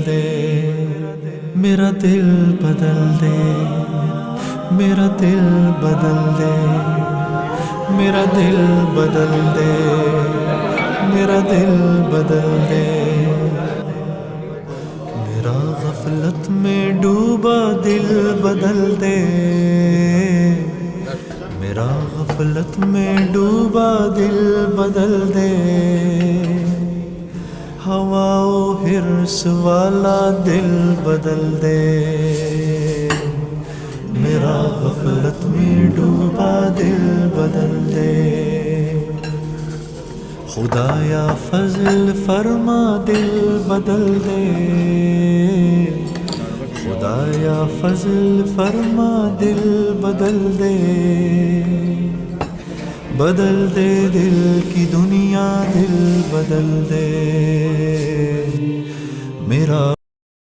دے میرا دل بدل دے، میرا دل بدل دے، میرا دل بدل دے، میرا دل بدل دے، میرا غفلت میں ڈوبا دل بدل دے، میرا غفلت میں ڈوبا دل بدل دے، ہوا و حرص والا دل بدل دے، میرا غفلت میں ڈوبا دل بدل دے، خدایا فضل فرما دل بدل دے، خدایا فضل فرما دل بدل دے، بدل دے دل کی دنیا دل بدل دے، میرا